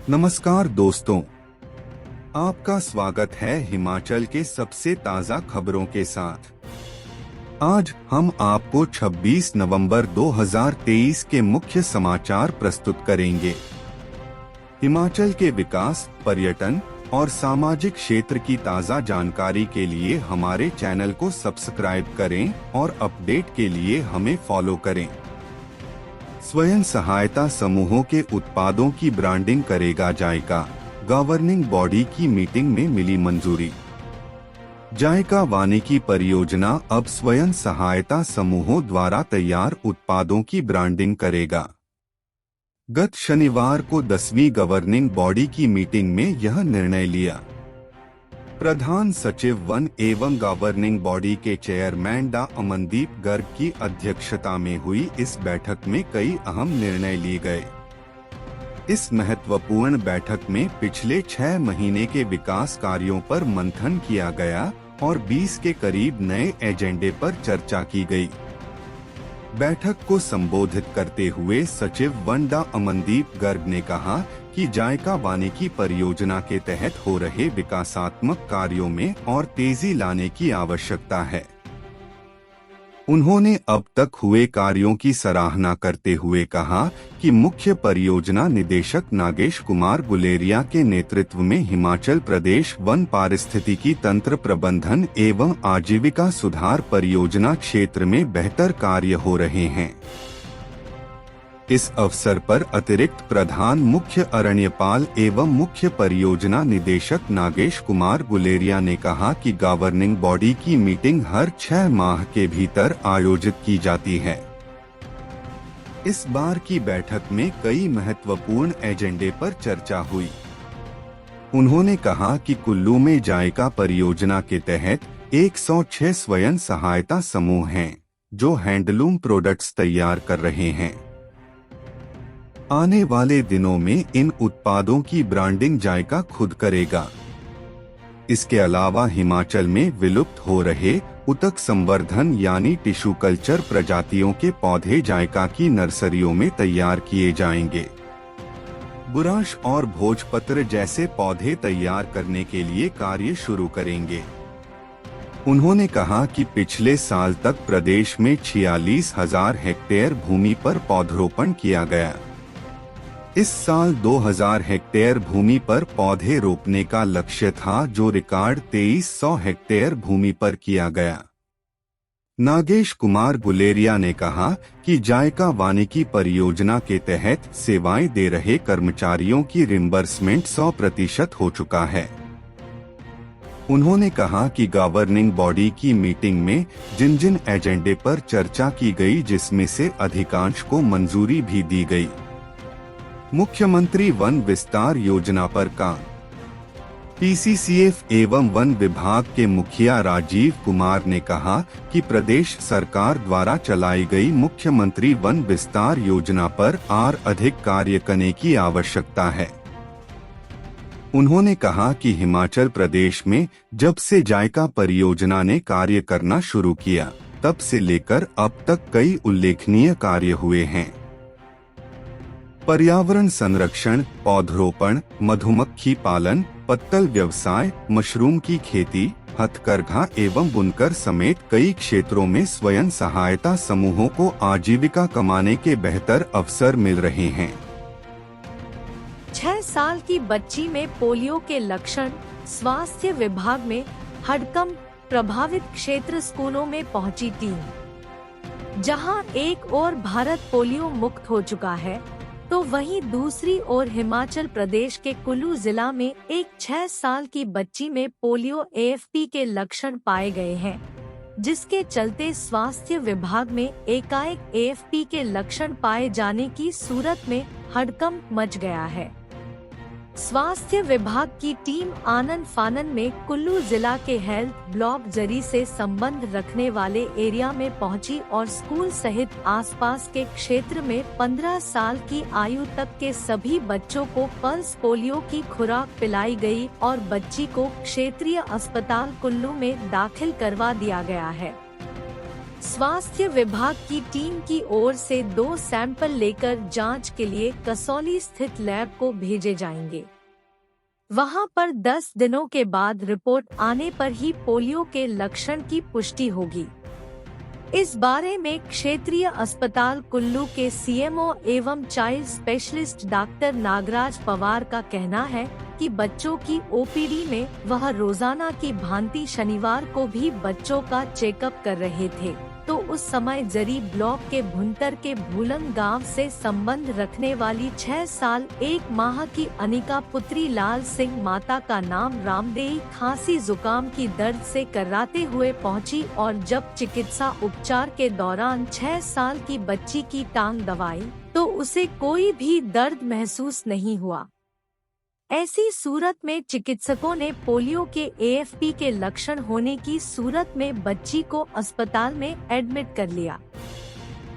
नमस्कार दोस्तों, आपका स्वागत है हिमाचल के सबसे ताज़ा खबरों के साथ। आज हम आपको 26 नवंबर 2023 के मुख्य समाचार प्रस्तुत करेंगे। हिमाचल के विकास, पर्यटन और सामाजिक क्षेत्र की ताज़ा जानकारी के लिए हमारे चैनल को सब्सक्राइब करें और अपडेट के लिए हमें फॉलो करें। स्वयं सहायता समूहों के उत्पादों की ब्रांडिंग करेगा जायका, गवर्निंग बॉडी की मीटिंग में मिली मंजूरी। जायका वानिकी परियोजना अब स्वयं सहायता समूहों द्वारा तैयार उत्पादों की ब्रांडिंग करेगा। गत शनिवार को 10वीं गवर्निंग बॉडी की मीटिंग में यह निर्णय लिया। प्रधान सचिव वन एवं गवर्निंग बॉडी के चेयरमैन डा अमनदीप गर्ग की अध्यक्षता में हुई इस बैठक में कई अहम निर्णय लिए गए। इस महत्वपूर्ण बैठक में पिछले 6 महीने के विकास कार्यों पर मंथन किया गया और 20 के करीब नए एजेंडे पर चर्चा की गई। बैठक को संबोधित करते हुए सचिव वन डा अमनदीप गर्ग ने कहा कि जायका वानिकी परियोजना के तहत हो रहे विकासात्मक कार्यों में और तेजी लाने की आवश्यकता है। उन्होंने अब तक हुए कार्यों की सराहना करते हुए कहा कि मुख्य परियोजना निदेशक नागेश कुमार गुलेरिया के नेतृत्व में हिमाचल प्रदेश वन पारिस्थितिकी तंत्र प्रबंधन एवं आजीविका सुधार परियोजना क्षेत्र में बेहतर कार्य हो रहे हैं। इस अवसर पर अतिरिक्त प्रधान मुख्य अरण्यपाल एवं मुख्य परियोजना निदेशक नागेश कुमार गुलेरिया ने कहा कि गवर्निंग बॉडी की मीटिंग हर 6 माह के भीतर आयोजित की जाती है। इस बार की बैठक में कई महत्वपूर्ण एजेंडे पर चर्चा हुई। उन्होंने कहा कि कुल्लू में जायका परियोजना के तहत 106 स्वयं सहायता समूह हैं, जो हैंडलूम प्रोडक्ट्स तैयार कर रहे हैं। आने वाले दिनों में इन उत्पादों की ब्रांडिंग जायका खुद करेगा। इसके अलावा हिमाचल में विलुप्त हो रहे उतक संवर्धन यानी टिश्यू कल्चर प्रजातियों के पौधे जायका की नर्सरियों में तैयार किए जाएंगे। बुराश और भोजपत्र जैसे पौधे तैयार करने के लिए कार्य शुरू करेंगे। उन्होंने कहा कि पिछले साल तक प्रदेश में 46,000 हेक्टेयर भूमि पर पौधरोपण किया गया। इस साल 2,000 हेक्टेयर भूमि पर पौधे रोपने का लक्ष्य था, जो रिकॉर्ड 2,300 हेक्टेयर भूमि पर किया गया। नागेश कुमार गुलेरिया ने कहा कि जायका वानिकी परियोजना के तहत सेवाएं दे रहे कर्मचारियों की रिम्बर्समेंट 100% हो चुका है। उन्होंने कहा कि गवर्निंग बॉडी की मीटिंग में जिन जिन एजेंडे पर चर्चा की गई, जिसमें से अधिकांश को मंजूरी भी दी गई। मुख्यमंत्री वन विस्तार योजना पर काम। पीसीसीएफ एवं वन विभाग के मुखिया राजीव कुमार ने कहा कि प्रदेश सरकार द्वारा चलाई गई मुख्यमंत्री वन विस्तार योजना पर और अधिक कार्य करने की आवश्यकता है। उन्होंने कहा कि हिमाचल प्रदेश में जब से जायका परियोजना ने कार्य करना शुरू किया, तब से लेकर अब तक कई उल्लेखनीय कार्य हुए हैं। पर्यावरण संरक्षण, पौधरोपण, मधुमक्खी पालन, पत्तल व्यवसाय, मशरूम की खेती, हथकरघा एवं बुनकर समेत कई क्षेत्रों में स्वयं सहायता समूहों को आजीविका कमाने के बेहतर अवसर मिल रहे हैं। 6 साल की बच्ची में पोलियो के लक्षण, स्वास्थ्य विभाग में हडकंप प्रभावित क्षेत्र स्कूलों में पहुंची टीम। जहां एक ओर भारत पोलियो मुक्त हो चुका है, तो वहीं दूसरी ओर हिमाचल प्रदेश के कुल्लू जिला में एक 6 साल की बच्ची में पोलियो एएफपी के लक्षण पाए गए हैं, जिसके चलते स्वास्थ्य विभाग में एकाएक एएफपी के लक्षण पाए जाने की सूरत में हड़कंप मच गया है। स्वास्थ्य विभाग की टीम आनन फानन में कुल्लू जिला के हेल्थ ब्लॉक जरी से संबंध रखने वाले एरिया में पहुंची और स्कूल सहित आसपास के क्षेत्र में 15 साल की आयु तक के सभी बच्चों को पल्स पोलियो की खुराक पिलाई गई और बच्ची को क्षेत्रीय अस्पताल कुल्लू में दाखिल करवा दिया गया है। स्वास्थ्य विभाग की टीम की ओर से 2 सैंपल लेकर जांच के लिए कसौली स्थित लैब को भेजे जाएंगे। वहां पर 10 दिनों के बाद रिपोर्ट आने पर ही पोलियो के लक्षण की पुष्टि होगी। इस बारे में क्षेत्रीय अस्पताल कुल्लू के सीएमओ एवं child specialist doctor Nagraj Pawar का कहना है कि बच्चों की ओपीडी में वह रोजाना की भांति शनिवार को भी बच्चों का चेकअप कर रहे थे, तो उस समय जरी ब्लॉक के भुंतर के भूलन गांव से संबंध रखने वाली 6 साल 1 माह की अनिका पुत्री लाल सिंह माता का नाम रामदेई खांसी जुकाम की दर्द से कर्राते हुए पहुंची और जब चिकित्सा उपचार के दौरान 6 साल की बच्ची की टांग दबाई तो उसे कोई भी दर्द महसूस नहीं हुआ। ऐसी सूरत में चिकित्सकों ने पोलियो के एएफपी के लक्षण होने की सूरत में बच्ची को अस्पताल में एडमिट कर लिया।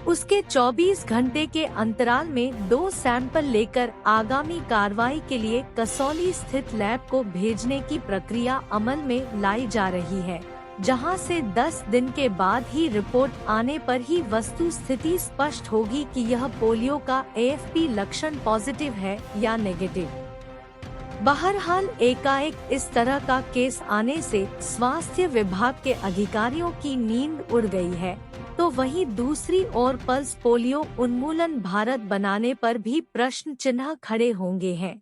उसके 24 घंटे के अंतराल में 2 सैंपल लेकर आगामी कार्रवाई के लिए कसौली स्थित लैब को भेजने की प्रक्रिया अमल में लाई जा रही है, जहां से 10 दिन के बाद ही रिपोर्ट आने पर ही वस्तु स्थिति स्पष्ट होगी कि यह पोलियो का एएफपी लक्षण पॉजिटिव है या नेगेटिव। बहरहाल एकाएक इस तरह का केस आने से स्वास्थ्य विभाग के अधिकारियों की नींद उड़ गई है, तो वहीं दूसरी ओर पल्स पोलियो उन्मूलन भारत बनाने पर भी प्रश्न चिन्ह खड़े होंगे हैं।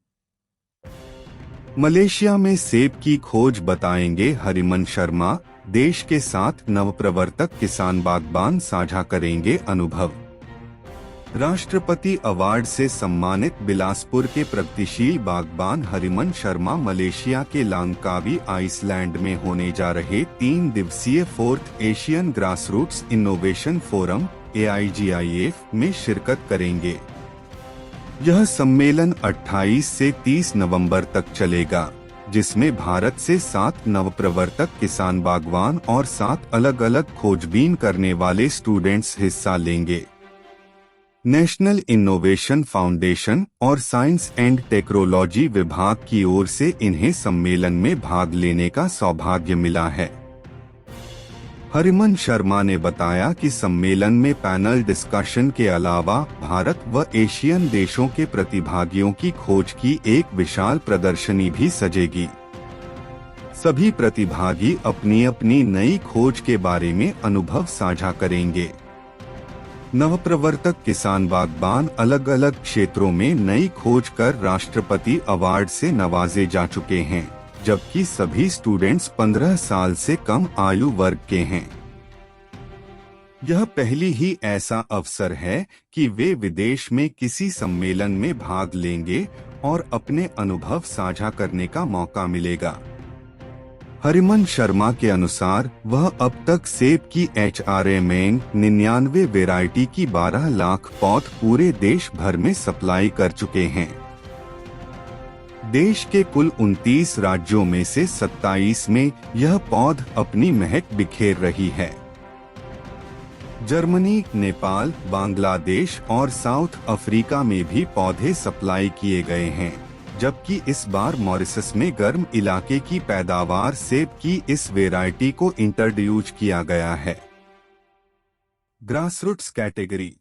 मलेशिया में सेब की खोज बताएंगे हरिमन शर्मा, देश के 7 नवप्रवर्तक किसान बागबान साझा करेंगे अनुभव। राष्ट्रपति अवार्ड से सम्मानित बिलासपुर के प्रगतिशील बागबान हरिमन शर्मा मलेशिया के लांकावी आइसलैंड में होने जा रहे 3 दिवसीय 4th Asian grassroots innovation forum AIGIF में शिरकत करेंगे। यह सम्मेलन 28 से 30 नवंबर तक चलेगा, जिसमें भारत से 7 नवप्रवर्तक किसान बागवान और 7 अलग अलग खोजबीन करने वाले स्टूडेंट्स हिस्सा लेंगे। नेशनल इनोवेशन फाउंडेशन और साइंस एंड टेक्नोलॉजी विभाग की ओर से इन्हें सम्मेलन में भाग लेने का सौभाग्य मिला है। हरिमन शर्मा ने बताया कि सम्मेलन में पैनल डिस्कशन के अलावा भारत व एशियन देशों के प्रतिभागियों की खोज की एक विशाल प्रदर्शनी भी सजेगी। सभी प्रतिभागी अपनी अपनी नई खोज के बारे में अनुभव साझा करेंगे। नवप्रवर्तक किसान बागबान अलग अलग क्षेत्रों में नई खोज कर राष्ट्रपति अवार्ड से नवाजे जा चुके हैं, जबकि सभी स्टूडेंट्स 15 साल से कम आयु वर्ग के हैं। यह पहली ही ऐसा अवसर है कि वे विदेश में किसी सम्मेलन में भाग लेंगे और अपने अनुभव साझा करने का मौका मिलेगा। हरिमन शर्मा के अनुसार वह अब तक सेब की HRMN 99 वैरायटी की 12 लाख पौध पूरे देश भर में सप्लाई कर चुके हैं। देश के कुल 29 राज्यों में से 27 में यह पौध अपनी महक बिखेर रही है। जर्मनी, नेपाल, बांग्लादेश और साउथ अफ्रीका में भी पौधे सप्लाई किए गए हैं, जबकि इस बार मॉरिशस में गर्म इलाके की पैदावार सेब की इस वैरायटी को इंट्रोड्यूस किया गया है। ग्रासरूट्स कैटेगरी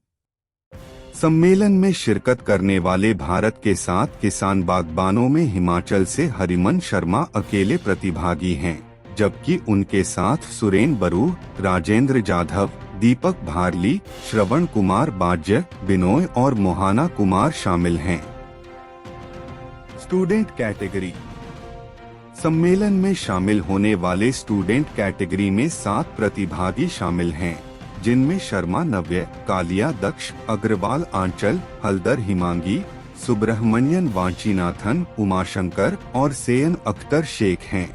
सम्मेलन में शिरकत करने वाले भारत के 7 किसान बागबानों में हिमाचल से हरिमन शर्मा अकेले प्रतिभागी हैं, जबकि उनके साथ सुरेन बरू, राजेंद्र जाधव, दीपक भारली, श्रवण कुमार बाज्य, बिनोय और मोहाना कुमार शामिल हैं। स्टूडेंट कैटेगरी सम्मेलन में शामिल होने वाले स्टूडेंट कैटेगरी में 7 प्रतिभागी शामिल हैं, जिनमें शर्मा नव्य, कालिया दक्ष, अग्रवाल आंचल, हल्दर हिमांगी, सुब्रह्मण्यन वांचीनाथन, उमाशंकर और सेयन अख्तर शेख हैं।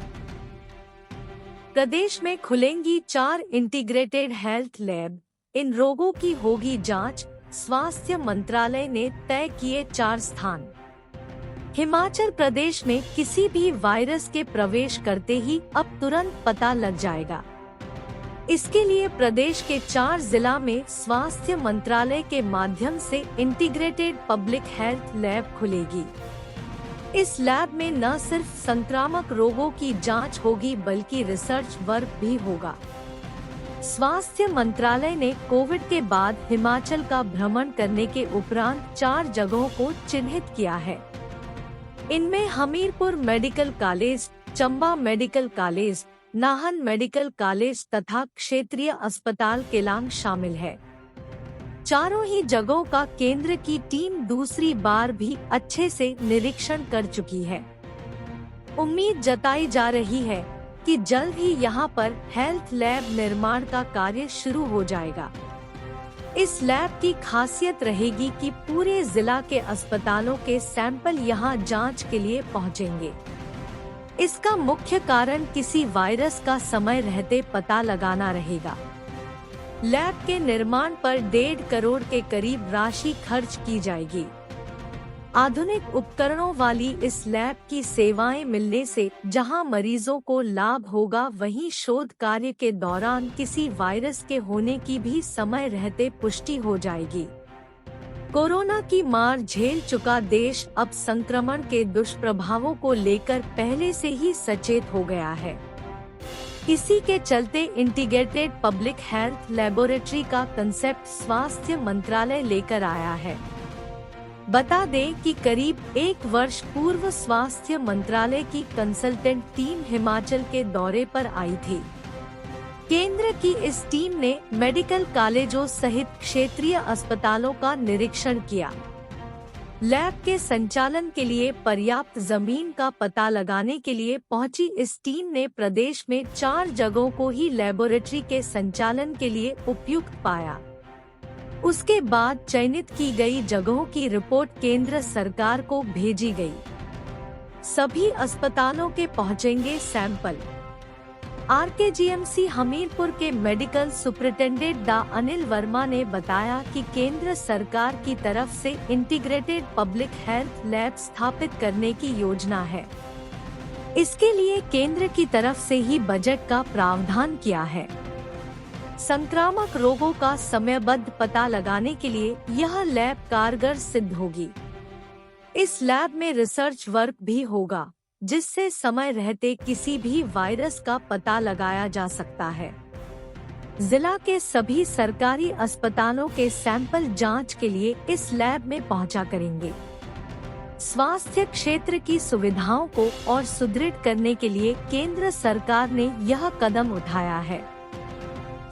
प्रदेश में खुलेंगी 4 इंटीग्रेटेड हेल्थ लैब, इन रोगों की होगी जांच, स्वास्थ्य मंत्रालय ने तय किए 4 स्थान। हिमाचल प्रदेश में किसी भी वायरस के प्रवेश करते ही अब तुरंत पता लग जाएगा। इसके लिए प्रदेश के 4 जिला में स्वास्थ्य मंत्रालय के माध्यम से इंटीग्रेटेड पब्लिक हेल्थ लैब खुलेगी। इस लैब में न सिर्फ संक्रामक रोगों की जांच होगी बल्कि रिसर्च वर्क भी होगा। स्वास्थ्य मंत्रालय ने कोविड के बाद हिमाचल का भ्रमण करने के उपरांत 4 जगहों को चिन्हित किया है। इनमें Hamirpur medical college, Chamba medical college, Nahan medical college तथा क्षेत्रीय अस्पताल केलांग शामिल है। चारों ही जगहों का केंद्र की टीम दूसरी बार भी अच्छे से निरीक्षण कर चुकी है। उम्मीद जताई जा रही है कि जल्द ही यहां पर हेल्थ लैब निर्माण का कार्य शुरू हो जाएगा। इस लैब की खासियत रहेगी कि पूरे जिला के अस्पतालों के सैंपल यहां जांच के लिए पहुंचेंगे। इसका मुख्य कारण किसी वायरस का समय रहते पता लगाना रहेगा। लैब के निर्माण पर 1.5 करोड़ के करीब राशि खर्च की जाएगी। आधुनिक उपकरणों वाली इस लैब की सेवाएं मिलने से जहां मरीजों को लाभ होगा, वहीं शोध कार्य के दौरान किसी वायरस के होने की भी समय रहते पुष्टि हो जाएगी। कोरोना की मार झेल चुका देश अब संक्रमण के दुष्प्रभावों को लेकर पहले से ही सचेत हो गया है। इसी के चलते इंटीग्रेटेड पब्लिक हेल्थ लेबोरेटरी का कंसेप्ट स्वास्थ्य मंत्रालय लेकर आया है। बता दें कि करीब 1 वर्ष पूर्व स्वास्थ्य मंत्रालय की कंसल्टेंट टीम हिमाचल के दौरे पर आई थी। केंद्र की इस टीम ने मेडिकल कॉलेजों सहित क्षेत्रीय अस्पतालों का निरीक्षण किया। लैब के संचालन के लिए पर्याप्त जमीन का पता लगाने के लिए पहुंची इस टीम ने प्रदेश में 4 जगहों को ही लेबोरेटरी के संचालन के लिए उपयुक्त पाया। उसके बाद चयनित की गई जगहों की रिपोर्ट केंद्र सरकार को भेजी गई। सभी अस्पतालों के पहुंचेंगे सैंपल। आरकेजीएमसी हमीरपुर के मेडिकल सुपरिटेंडेंट डा अनिल वर्मा ने बताया कि केंद्र सरकार की तरफ से इंटीग्रेटेड पब्लिक हेल्थ लैब स्थापित करने की योजना है। इसके लिए केंद्र की तरफ से ही बजट का प्रावधान किया है। संक्रामक रोगों का समयबद्ध पता लगाने के लिए यह लैब कारगर सिद्ध होगी। इस लैब में रिसर्च वर्क भी होगा, जिससे समय रहते किसी भी वायरस का पता लगाया जा सकता है। जिला के सभी सरकारी अस्पतालों के सैंपल जांच के लिए इस लैब में पहुंचा करेंगे। स्वास्थ्य क्षेत्र की सुविधाओं को और सुदृढ़ करने के लिए केंद्र सरकार ने यह कदम उठाया है।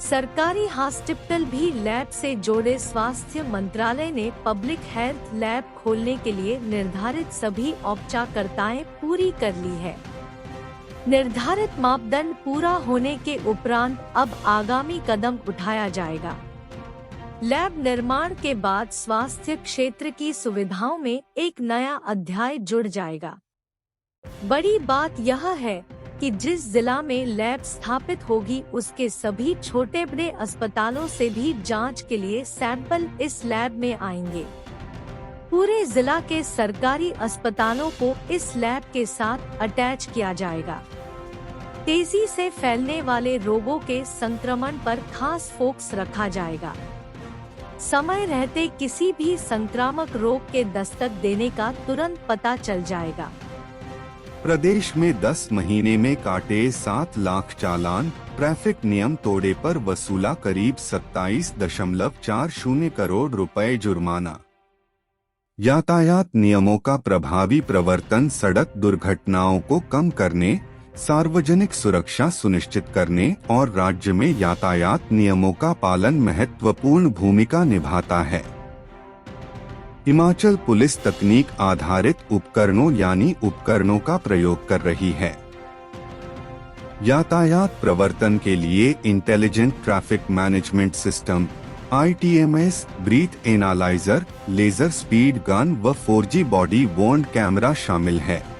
सरकारी हॉस्पिटल भी लैब से जोड़े। स्वास्थ्य मंत्रालय ने पब्लिक हेल्थ लैब खोलने के लिए निर्धारित सभी औपचारिकताएं पूरी कर ली है। निर्धारित मापदंड पूरा होने के उपरांत अब आगामी कदम उठाया जाएगा। लैब निर्माण के बाद स्वास्थ्य क्षेत्र की सुविधाओं में एक नया अध्याय जुड़ जाएगा। बड़ी बात यह है कि जिस जिला में लैब स्थापित होगी, उसके सभी छोटे बड़े अस्पतालों से भी जांच के लिए सैंपल इस लैब में आएंगे। पूरे जिला के सरकारी अस्पतालों को इस लैब के साथ अटैच किया जाएगा। तेजी से फैलने वाले रोगों के संक्रमण पर खास फोकस रखा जाएगा। समय रहते किसी भी संक्रामक रोग के दस्तक देने का तुरंत पता चल जाएगा। प्रदेश में 10 महीने में काटे 7 लाख चालान, ट्रैफिक नियम तोड़े पर वसूला करीब 27.40 करोड़ रुपए जुर्माना। यातायात नियमों का प्रभावी प्रवर्तन सड़क दुर्घटनाओं को कम करने, सार्वजनिक सुरक्षा सुनिश्चित करने और राज्य में यातायात नियमों का पालन महत्वपूर्ण भूमिका निभाता है। हिमाचल पुलिस तकनीक आधारित उपकरणों यानी उपकरणों का प्रयोग कर रही है। यातायात प्रवर्तन के लिए intelligent traffic management system ITMS, breath analyser, laser speed gun व 4G बॉडी वॉर्न कैमरा शामिल है।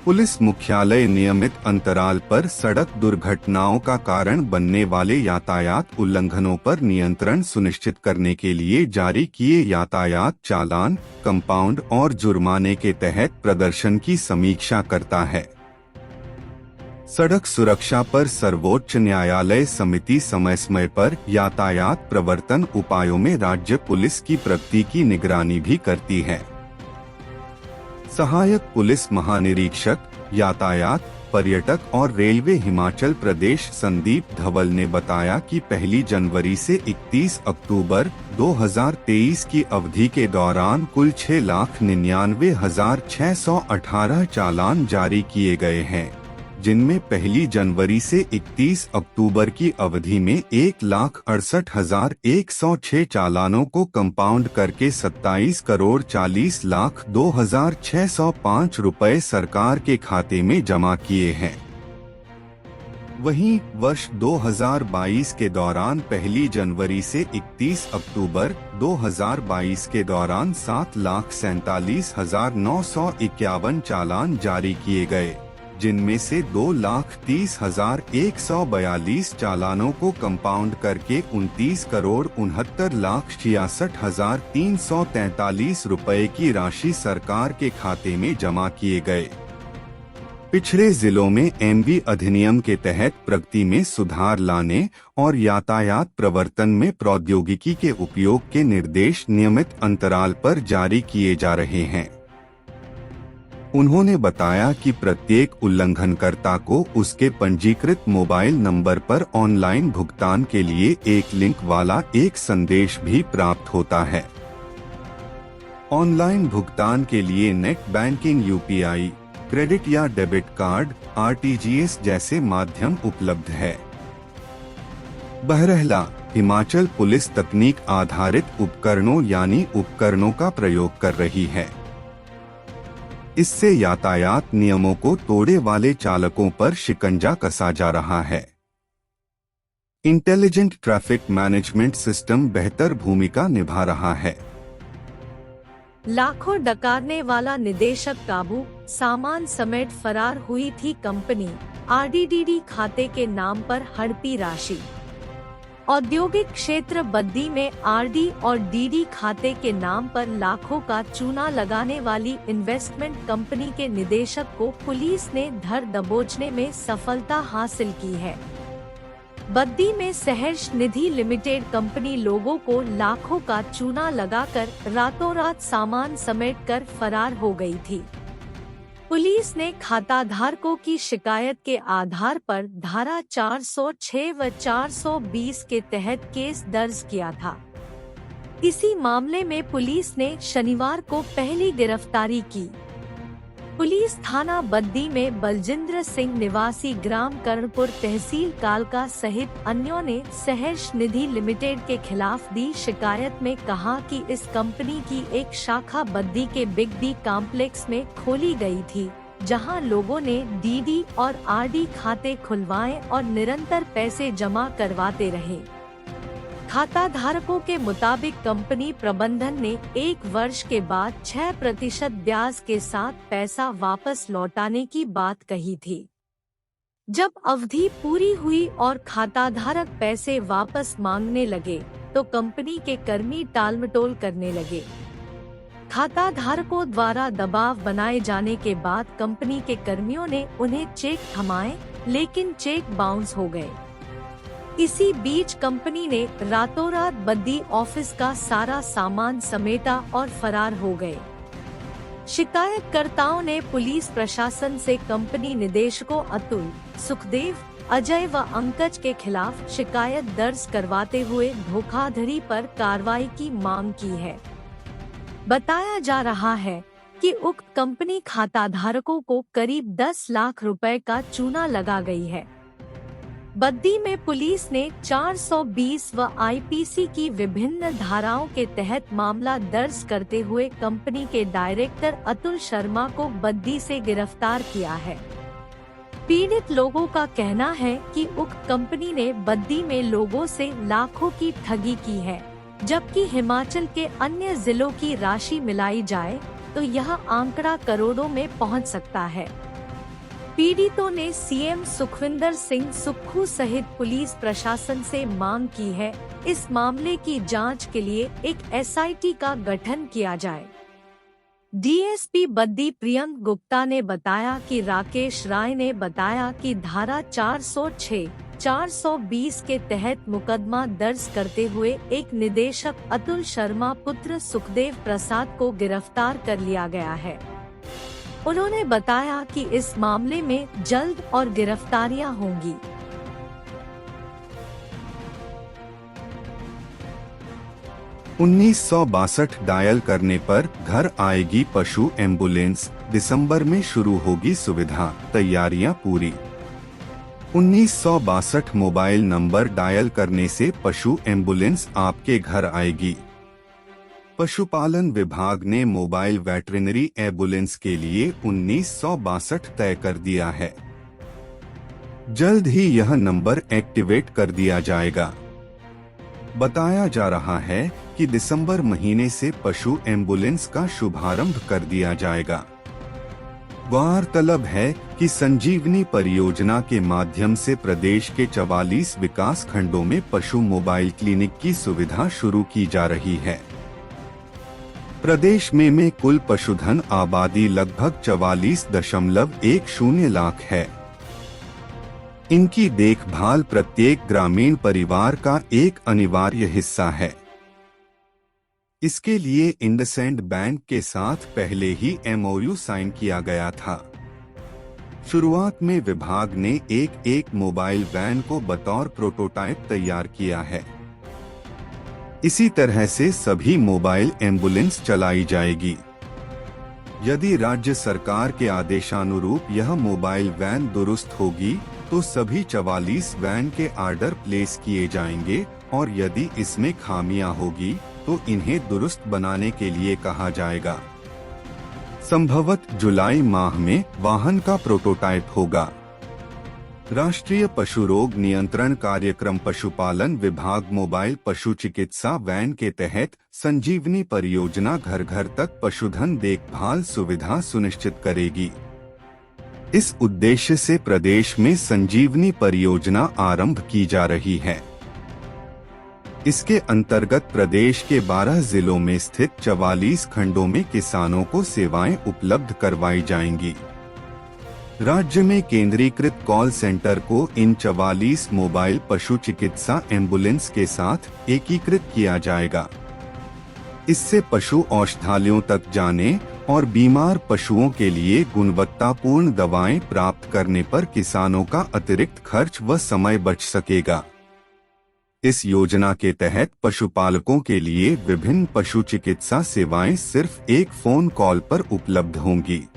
पुलिस मुख्यालय नियमित अंतराल पर सड़क दुर्घटनाओं का कारण बनने वाले यातायात उल्लंघनों पर नियंत्रण सुनिश्चित करने के लिए जारी किए यातायात चालान, कंपाउंड और जुर्माने के तहत प्रदर्शन की समीक्षा करता है। सड़क सुरक्षा पर सर्वोच्च न्यायालय समिति समय समय पर यातायात प्रवर्तन उपायों में राज्य पुलिस की प्रगति की निगरानी भी करती है। सहायक पुलिस महानिरीक्षक यातायात पर्यटक और रेलवे हिमाचल प्रदेश संदीप धवल ने बताया कि 1 जनवरी से 31 अक्टूबर 2023 की अवधि के दौरान कुल 6,99,618 चालान जारी किए गए हैं, जिनमें 1 जनवरी से 31 अक्टूबर की अवधि में 1,68,106 चालानों को कंपाउंड करके 27,40,02,605 रुपए सरकार के खाते में जमा किए हैं। वहीं वर्ष 2022 के दौरान 1 जनवरी से 31 अक्टूबर 2022 के दौरान 7,47,951 चालान जारी किए गए, जिनमें से 2,30,142 चालानों को कंपाउंड करके 29,69,66,343 रुपए की राशि सरकार के खाते में जमा किए गए। पिछड़े जिलों में एमवी अधिनियम के तहत प्रगति में सुधार लाने और यातायात प्रवर्तन में प्रौद्योगिकी के उपयोग के निर्देश नियमित अंतराल पर जारी किए जा रहे हैं। उन्होंने बताया कि प्रत्येक उल्लंघनकर्ता को उसके पंजीकृत मोबाइल नंबर पर ऑनलाइन भुगतान के लिए एक लिंक वाला एक संदेश भी प्राप्त होता है। ऑनलाइन भुगतान के लिए नेट बैंकिंग, यूपीआई, क्रेडिट या डेबिट कार्ड, आरटीजीएस जैसे माध्यम उपलब्ध है। बहरहाल, हिमाचल पुलिस तकनीक आधारित उपकरणों यानी उपकरणों का प्रयोग कर रही है। इससे यातायात नियमों को तोड़ने वाले चालकों पर शिकंजा कसा जा रहा है। इंटेलिजेंट ट्रैफिक मैनेजमेंट सिस्टम बेहतर भूमिका निभा रहा है। लाखों डकारने वाला निदेशक काबू, सामान समेट फरार हुई थी कंपनी, आरडीडीडी खाते के नाम पर हड़पी राशि। औद्योगिक क्षेत्र बद्दी में आरडी और डीडी खाते के नाम पर लाखों का चूना लगाने वाली इन्वेस्टमेंट कंपनी के निदेशक को पुलिस ने धर दबोचने में सफलता हासिल की है। बद्दी में सहर्ष निधि लिमिटेड कंपनी लोगों को लाखों का चूना लगाकर रातों रात सामान समेटकर फरार हो गई थी। पुलिस ने खाताधारकों की शिकायत के आधार पर धारा 406 व 420 के तहत केस दर्ज किया था। इसी मामले में पुलिस ने शनिवार को पहली गिरफ्तारी की। पुलिस थाना बद्दी में बलजिंद्र सिंह निवासी ग्राम कर्णपुर तहसील कालका सहित अन्यों ने सहर्ष निधि लिमिटेड के खिलाफ दी शिकायत में कहा कि इस कंपनी की एक शाखा बद्दी के बिग बी कॉम्प्लेक्स में खोली गई थी, जहां लोगों ने डीडी और आरडी खाते खुलवाए और निरंतर पैसे जमा करवाते रहे। खाता धारकों के मुताबिक कंपनी प्रबंधन ने 1 वर्ष के बाद 6% ब्याज के साथ पैसा वापस लौटाने की बात कही थी। जब अवधि पूरी हुई और खाताधारक पैसे वापस मांगने लगे तो कंपनी के कर्मी टालमटोल करने लगे। खाताधारकों द्वारा दबाव बनाए जाने के बाद कंपनी के कर्मियों ने उन्हें चेक थमाए, लेकिन चेक बाउंस हो गए। इसी बीच कंपनी ने रातों रात बद्दी ऑफिस का सारा सामान समेटा और फरार हो गए। शिकायतकर्ताओं ने पुलिस प्रशासन से कंपनी निदेशकों अतुल, सुखदेव, अजय व अंकज के खिलाफ शिकायत दर्ज करवाते हुए धोखाधड़ी पर कार्रवाई की मांग की है। बताया जा रहा है कि उक्त कंपनी खाताधारकों को करीब 10 लाख रुपए का चूना लगा गई है। बद्दी में पुलिस ने 420 व आईपीसी की विभिन्न धाराओं के तहत मामला दर्ज करते हुए कंपनी के डायरेक्टर अतुल शर्मा को बद्दी से गिरफ्तार किया है। पीड़ित लोगों का कहना है कि उक्त कंपनी ने बद्दी में लोगों से लाखों की ठगी की है, जबकि हिमाचल के अन्य जिलों की राशि मिलाई जाए तो यह आंकड़ा करोड़ों में पहुंच सकता है। पीड़ितों ने सीएम सुखविंदर सिंह सुक्खू सहित पुलिस प्रशासन से मांग की है इस मामले की जांच के लिए एक एसआईटी का गठन किया जाए। डीएसपी बद्दी प्रियंक गुप्ता ने बताया कि राकेश राय ने बताया कि धारा 406, 420 के तहत मुकदमा दर्ज करते हुए एक निदेशक अतुल शर्मा पुत्र सुखदेव प्रसाद को गिरफ्तार कर लिया गया है। उन्होंने बताया कि इस मामले में जल्द और गिरफ्तारियां होंगी। ₹1962 डायल करने पर घर आएगी पशु एम्बुलेंस, दिसंबर में शुरू होगी सुविधा, तैयारियां पूरी। 1962 मोबाइल नंबर डायल करने से पशु एम्बुलेंस आपके घर आएगी। पशुपालन विभाग ने मोबाइल वेटरिनरी एम्बुलेंस के लिए 1962 तय कर दिया है। जल्द ही यह नंबर एक्टिवेट कर दिया जाएगा। बताया जा रहा है कि दिसंबर महीने से पशु एम्बुलेंस का शुभारंभ कर दिया जाएगा। गौरतलब है कि संजीवनी परियोजना के माध्यम से प्रदेश के 44 विकास खंडों में पशु मोबाइल क्लिनिक की सुविधा शुरू की जा रही है। प्रदेश में कुल पशुधन आबादी लगभग 44.10 लाख है। इनकी देखभाल प्रत्येक ग्रामीण परिवार का एक अनिवार्य हिस्सा है। इसके लिए इंडसइंड बैंक के साथ पहले ही MOU साइन किया गया था। शुरुआत में विभाग ने एक मोबाइल वैन को बतौर प्रोटोटाइप तैयार किया है। इसी तरह से सभी मोबाइल एम्बुलेंस चलाई जाएगी। यदि राज्य सरकार के आदेशानुरूप यह मोबाइल वैन दुरुस्त होगी तो सभी 44 वैन के ऑर्डर प्लेस किए जाएंगे और यदि इसमें खामियां होगी तो इन्हें दुरुस्त बनाने के लिए कहा जाएगा। संभवतः जुलाई माह में वाहन का प्रोटोटाइप होगा। राष्ट्रीय पशु रोग नियंत्रण कार्यक्रम पशुपालन विभाग मोबाइल पशु चिकित्सा वैन के तहत संजीवनी परियोजना घर घर तक पशुधन देखभाल सुविधा सुनिश्चित करेगी। इस उद्देश्य से प्रदेश में संजीवनी परियोजना आरंभ की जा रही है। इसके अंतर्गत प्रदेश के 12 जिलों में स्थित 44 खंडों में किसानों को सेवाएं उपलब्ध करवाई जाएंगी। राज्य में केंद्रीकृत कॉल सेंटर को इन 44 मोबाइल पशु चिकित्सा एम्बुलेंस के साथ एकीकृत किया जाएगा। इससे पशु औषधालयों तक जाने और बीमार पशुओं के लिए गुणवत्तापूर्ण दवाएं प्राप्त करने पर किसानों का अतिरिक्त खर्च व समय बच सकेगा। इस योजना के तहत पशुपालकों के लिए विभिन्न पशु चिकित्सा सेवाएं सिर्फ एक फोन कॉल पर उपलब्ध होंगी।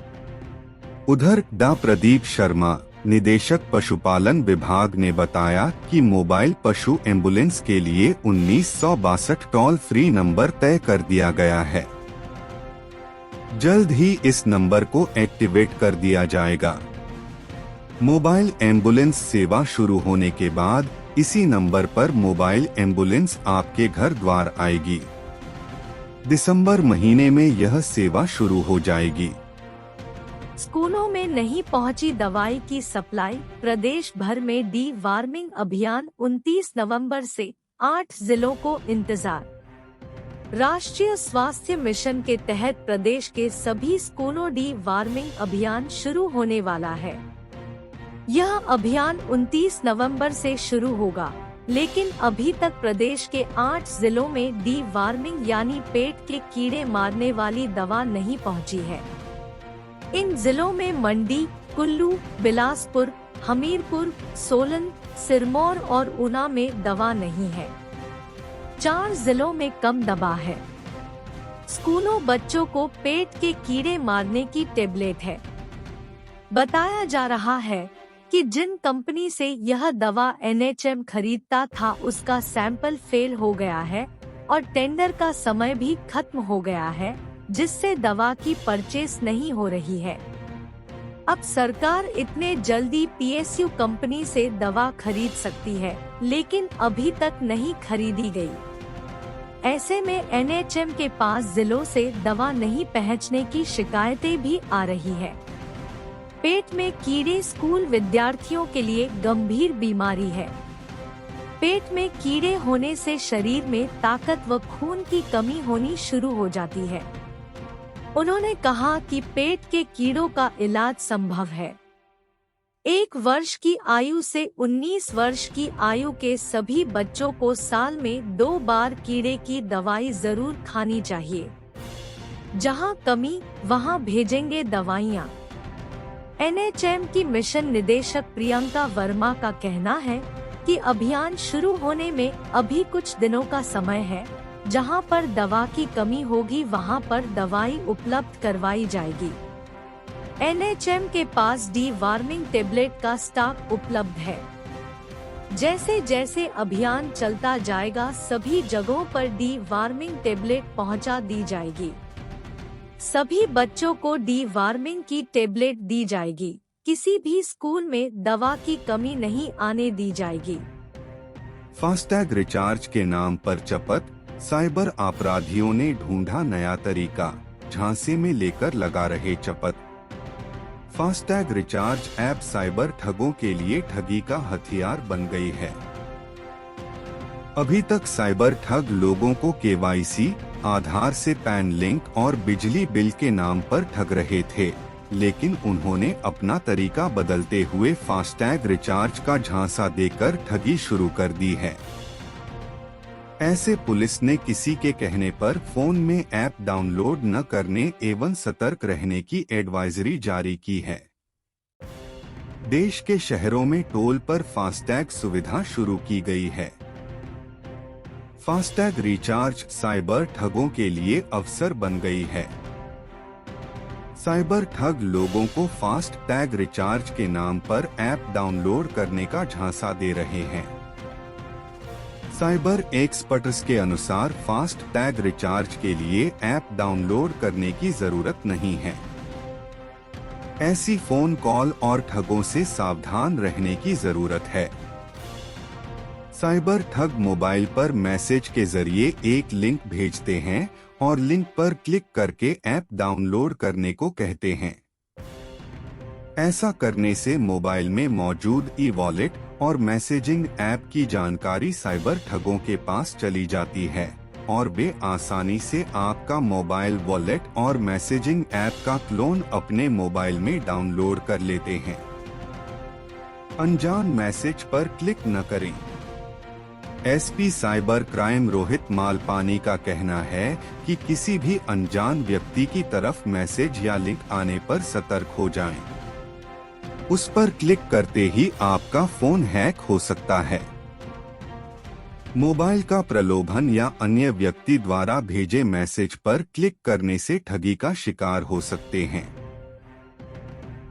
उधर डा प्रदीप शर्मा, निदेशक पशुपालन विभाग ने बताया कि मोबाइल पशु एम्बुलेंस के लिए 1962 टोल फ्री नंबर तय कर दिया गया है। जल्द ही इस नंबर को एक्टिवेट कर दिया जाएगा। मोबाइल एम्बुलेंस सेवा शुरू होने के बाद इसी नंबर पर मोबाइल एम्बुलेंस आपके घर द्वार आएगी। दिसंबर महीने में यह सेवा शुरू हो जाएगी। स्कूलों में नहीं पहुंची दवाई की सप्लाई। प्रदेश भर में डी वार्मिंग अभियान 29 नवंबर से 8 जिलों को इंतजार। राष्ट्रीय स्वास्थ्य मिशन के तहत प्रदेश के सभी स्कूलों डी वार्मिंग अभियान शुरू होने वाला है। यह अभियान 29 नवंबर से शुरू होगा, लेकिन अभी तक प्रदेश के 8 जिलों में डी वार्मिंग यानी पेट के कीड़े मारने वाली दवा नहीं पहुंची है। इन जिलों में मंडी, कुल्लू, बिलासपुर, हमीरपुर, सोलन, सिरमौर और ऊना में दवा नहीं है। 4 जिलों में कम दवा है। स्कूलों बच्चों को पेट के कीड़े मारने की टेबलेट है। बताया जा रहा है कि जिन कंपनी से यह दवा NHM खरीदता था उसका सैंपल फेल हो गया है और टेंडर का समय भी खत्म हो गया है, जिससे दवा की परचेस नहीं हो रही है। अब सरकार इतने जल्दी PSU कंपनी से दवा खरीद सकती है, लेकिन अभी तक नहीं खरीदी गई। ऐसे में NHM के पास जिलों से दवा नहीं पहुंचने की शिकायतें भी आ रही है। पेट में कीड़े स्कूल विद्यार्थियों के लिए गंभीर बीमारी है। पेट में कीड़े होने से शरीर में ताकत व खून की कमी होनी शुरू हो जाती है। उन्होंने कहा कि पेट के कीड़ों का इलाज संभव है। 1 वर्ष की आयु से 19 वर्ष की आयु के सभी बच्चों को साल में 2 बार कीड़े की दवाई जरूर खानी चाहिए। जहां कमी वहां भेजेंगे दवाइयाँ। एनएचएम की मिशन निदेशक प्रियंका वर्मा का कहना है कि अभियान शुरू होने में अभी कुछ दिनों का समय है। जहां पर दवा की कमी होगी वहां पर दवाई उपलब्ध करवाई जाएगी। एनएचएम के पास डी वार्मिंग टेबलेट का स्टॉक उपलब्ध है। जैसे जैसे अभियान चलता जाएगा सभी जगहों पर डी वार्मिंग टेबलेट पहुंचा दी जाएगी। सभी बच्चों को डी वार्मिंग की टेबलेट दी जाएगी। किसी भी स्कूल में दवा की कमी नहीं आने दी जाएगी। फास्टैग रिचार्ज के नाम पर चपत, साइबर अपराधियों ने ढूंढा नया तरीका, झांसे में लेकर लगा रहे चपत। फास्टैग रिचार्ज ऐप साइबर ठगों के लिए ठगी का हथियार बन गई है। अभी तक साइबर ठग लोगों को केवाईसी, आधार से पैन लिंक और बिजली बिल के नाम पर ठग रहे थे, लेकिन उन्होंने अपना तरीका बदलते हुए फास्टैग रिचार्ज का झांसा देकर ठगी शुरू कर दी है। ऐसे पुलिस ने किसी के कहने पर फोन में ऐप डाउनलोड न करने एवं सतर्क रहने की एडवाइजरी जारी की है। देश के शहरों में टोल पर फास्टैग सुविधा शुरू की गई है। फास्टैग रिचार्ज साइबर ठगों के लिए अवसर बन गई है। साइबर ठग लोगों को फास्ट टैग रिचार्ज के नाम पर ऐप डाउनलोड करने का झांसा दे रहे हैं। साइबर एक्सपर्ट्स के अनुसार फास्ट टैग रिचार्ज के लिए ऐप डाउनलोड करने की जरूरत नहीं है। ऐसी फोन कॉल और ठगों से सावधान रहने की जरूरत है। साइबर ठग मोबाइल पर मैसेज के जरिए एक लिंक भेजते हैं और लिंक पर क्लिक करके ऐप डाउनलोड करने को कहते हैं। ऐसा करने से मोबाइल में मौजूद ई वॉलेट और मैसेजिंग ऐप की जानकारी साइबर ठगों के पास चली जाती है और वे आसानी से आपका मोबाइल वॉलेट और मैसेजिंग ऐप का क्लोन अपने मोबाइल में डाउनलोड कर लेते हैं। अनजान मैसेज पर क्लिक न करें। SP cyber crime Rohit Malpani का कहना है कि किसी भी अनजान व्यक्ति की तरफ मैसेज या लिंक आने पर सतर्क हो जाएं। उस पर क्लिक करते ही आपका फोन हैक हो सकता है। मोबाइल का प्रलोभन या अन्य व्यक्ति द्वारा भेजे मैसेज पर क्लिक करने से ठगी का शिकार हो सकते हैं।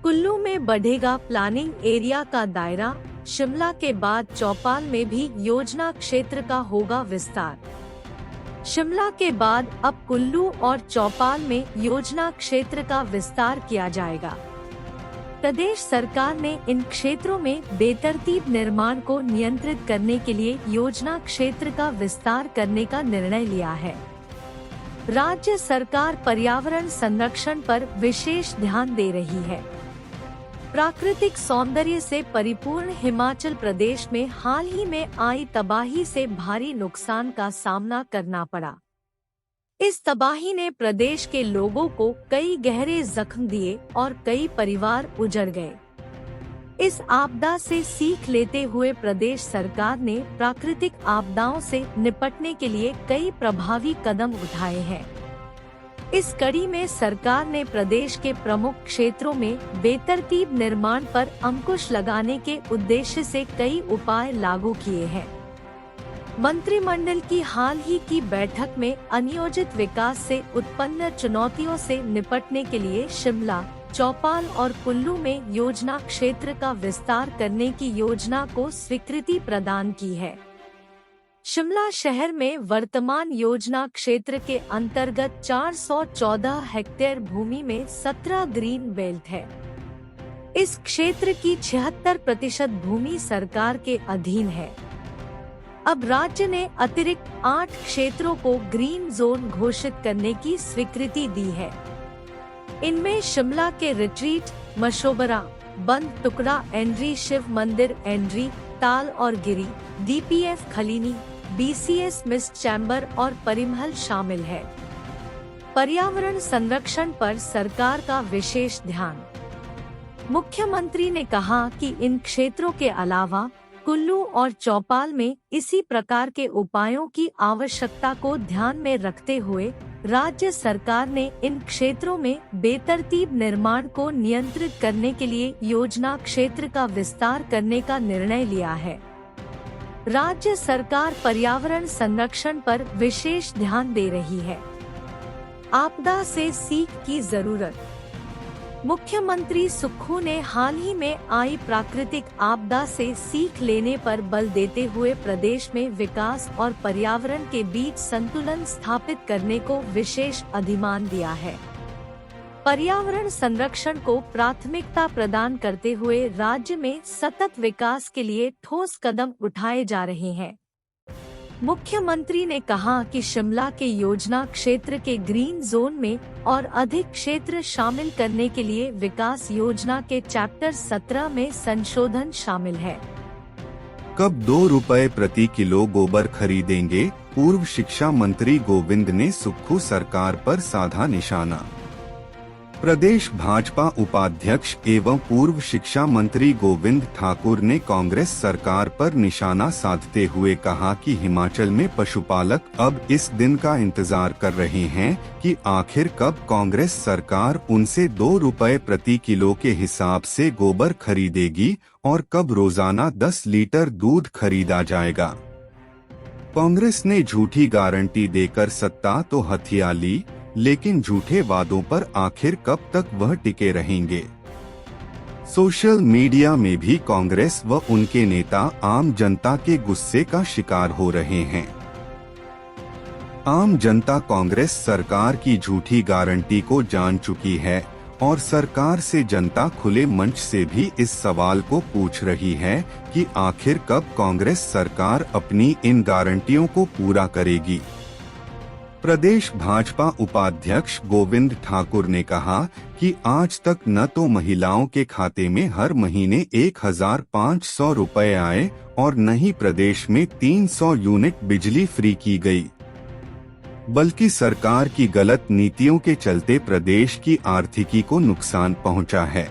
कुल्लू में बढ़ेगा प्लानिंग एरिया का दायरा, शिमला के बाद चौपाल में भी योजना क्षेत्र का होगा विस्तार। शिमला के बाद अब कुल्लू और चौपाल में योजना क्षेत्र का विस्तार किया जाएगा। प्रदेश सरकार ने इन क्षेत्रों में बेतरतीब निर्माण को नियंत्रित करने के लिए योजना क्षेत्र का विस्तार करने का निर्णय लिया है। राज्य सरकार पर्यावरण संरक्षण पर विशेष ध्यान दे रही है। प्राकृतिक सौंदर्य से परिपूर्ण हिमाचल प्रदेश में हाल ही में आई तबाही से भारी नुकसान का सामना करना पड़ा। इस तबाही ने प्रदेश के लोगों को कई गहरे जख्म दिए और कई परिवार उजड़ गए। इस आपदा से सीख लेते हुए प्रदेश सरकार ने प्राकृतिक आपदाओं से निपटने के लिए कई प्रभावी कदम उठाए हैं। इस कड़ी में सरकार ने प्रदेश के प्रमुख क्षेत्रों में बेतरतीब निर्माण पर अंकुश लगाने के उद्देश्य से कई उपाय लागू किए हैं। मंत्रिमंडल की हाल ही की बैठक में अनियोजित विकास से उत्पन्न चुनौतियों से निपटने के लिए शिमला, चौपाल और कुल्लू में योजना क्षेत्र का विस्तार करने की योजना को स्वीकृति प्रदान की है। शिमला शहर में वर्तमान योजना क्षेत्र के अंतर्गत 414 हेक्टेयर भूमि में 17 ग्रीन बेल्ट है। इस क्षेत्र की 76% भूमि सरकार के अधीन है। अब राज्य ने अतिरिक्त 8 क्षेत्रों को ग्रीन जोन घोषित करने की स्वीकृति दी है। इनमें शिमला के रिट्रीट, मशोबरा, बंद टुकड़ा, एंड्री शिव मंदिर, एंड्री, ताल और गिरी, डीपीएफ खलीनी, बीसीएस मिस्ट चैम्बर और परिमहल शामिल है। पर्यावरण संरक्षण पर सरकार का विशेष ध्यान। मुख्यमंत्री ने कहा कि इन क्षेत्रों के अलावा कुल्लू और चौपाल में इसी प्रकार के उपायों की आवश्यकता को ध्यान में रखते हुए राज्य सरकार ने इन क्षेत्रों में बेतरतीब निर्माण को नियंत्रित करने के लिए योजना क्षेत्र का विस्तार करने का निर्णय लिया है। राज्य सरकार पर्यावरण संरक्षण पर विशेष ध्यान दे रही है। आपदा से सीख की जरूरत। मुख्यमंत्री सुक्खू ने हाल ही में आई प्राकृतिक आपदा से सीख लेने पर बल देते हुए प्रदेश में विकास और पर्यावरण के बीच संतुलन स्थापित करने को विशेष अधिमान दिया है। पर्यावरण संरक्षण को प्राथमिकता प्रदान करते हुए राज्य में सतत विकास के लिए ठोस कदम उठाए जा रहे हैं। मुख्यमंत्री ने कहा कि शिमला के योजना क्षेत्र के ग्रीन जोन में और अधिक क्षेत्र शामिल करने के लिए विकास योजना के चैप्टर 17 में संशोधन शामिल है। कब 2 रुपए प्रति किलो गोबर खरीदेंगे? पूर्व शिक्षा मंत्री गोविंद ने सुक्खू सरकार पर साधा निशाना। प्रदेश भाजपा उपाध्यक्ष एवं पूर्व शिक्षा मंत्री गोविंद ठाकुर ने कांग्रेस सरकार पर निशाना साधते हुए कहा कि हिमाचल में पशुपालक अब इस दिन का इंतजार कर रहे हैं कि आखिर कब कांग्रेस सरकार उनसे 2 रुपए प्रति किलो के हिसाब से गोबर खरीदेगी और कब रोजाना 10 लीटर दूध खरीदा जाएगा। कांग्रेस ने झूठी गारंटी देकर सत्ता तो हथिया ली, लेकिन झूठे वादों पर आखिर कब तक वह टिके रहेंगे। सोशल मीडिया में भी कांग्रेस व उनके नेता आम जनता के गुस्से का शिकार हो रहे हैं। आम जनता कांग्रेस सरकार की झूठी गारंटी को जान चुकी है और सरकार से जनता खुले मंच से भी इस सवाल को पूछ रही है कि आखिर कब कांग्रेस सरकार अपनी इन गारंटियों को पूरा करेगी। प्रदेश भाजपा उपाध्यक्ष गोविंद ठाकुर ने कहा कि आज तक न तो महिलाओं के खाते में हर महीने 1500 रुपए आए और न ही प्रदेश में 300 यूनिट बिजली फ्री की गई, बल्कि सरकार की गलत नीतियों के चलते प्रदेश की आर्थिकी को नुकसान पहुंचा है।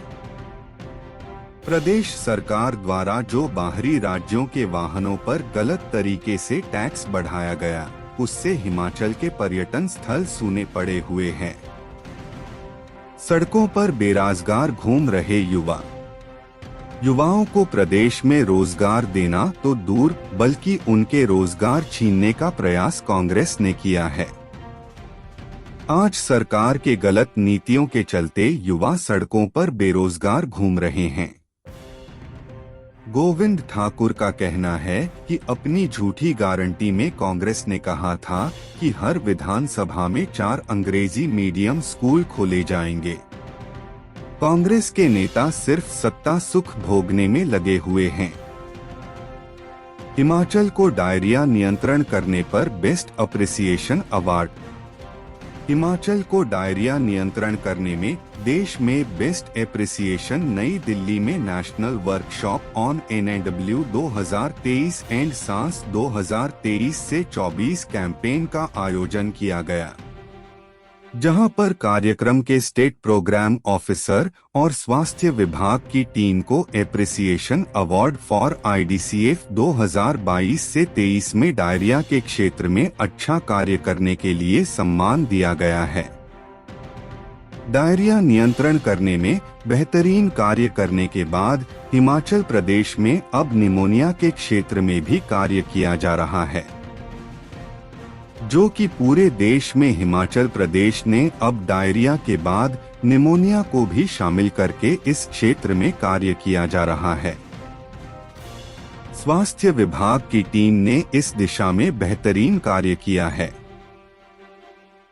प्रदेश सरकार द्वारा जो बाहरी राज्यों के वाहनों पर गलत तरीके से टैक्स बढ़ाया गया, उससे हिमाचल के पर्यटन स्थल सूने पड़े हुए हैं। सड़कों पर बेरोजगार घूम रहे युवाओं को प्रदेश में रोजगार देना तो दूर बल्कि उनके रोजगार छीनने का प्रयास कांग्रेस ने किया है। आज सरकार के गलत नीतियों के चलते युवा सड़कों पर बेरोजगार घूम रहे हैं। गोविंद ठाकुर का कहना है कि अपनी झूठी गारंटी में कांग्रेस ने कहा था कि हर विधानसभा में 4 अंग्रेजी मीडियम स्कूल खोले जाएंगे। कांग्रेस के नेता सिर्फ सत्ता सुख भोगने में लगे हुए हैं। हिमाचल को डायरिया नियंत्रण करने पर बेस्ट अप्रिसिएशन अवार्ड। हिमाचल को डायरिया नियंत्रण करने में देश में बेस्ट एप्रिसिएशन नई दिल्ली में national workshop on NNW 2023 and सांस 2023 से 24 कैंपेन का आयोजन किया गया, जहां पर कार्यक्रम के स्टेट प्रोग्राम ऑफिसर और स्वास्थ्य विभाग की टीम को एप्रिसिएशन अवार्ड फॉर IDCF 2022 से 23 में डायरिया के क्षेत्र में अच्छा कार्य करने के लिए सम्मान दिया गया है। डायरिया नियंत्रण करने में बेहतरीन कार्य करने के बाद हिमाचल प्रदेश में अब निमोनिया के क्षेत्र में भी कार्य किया जा रहा है, जो कि पूरे देश में हिमाचल प्रदेश ने अब डायरिया के बाद निमोनिया को भी शामिल करके इस क्षेत्र में कार्य किया जा रहा है। स्वास्थ्य विभाग की टीम ने इस दिशा में बेहतरीन कार्य किया है।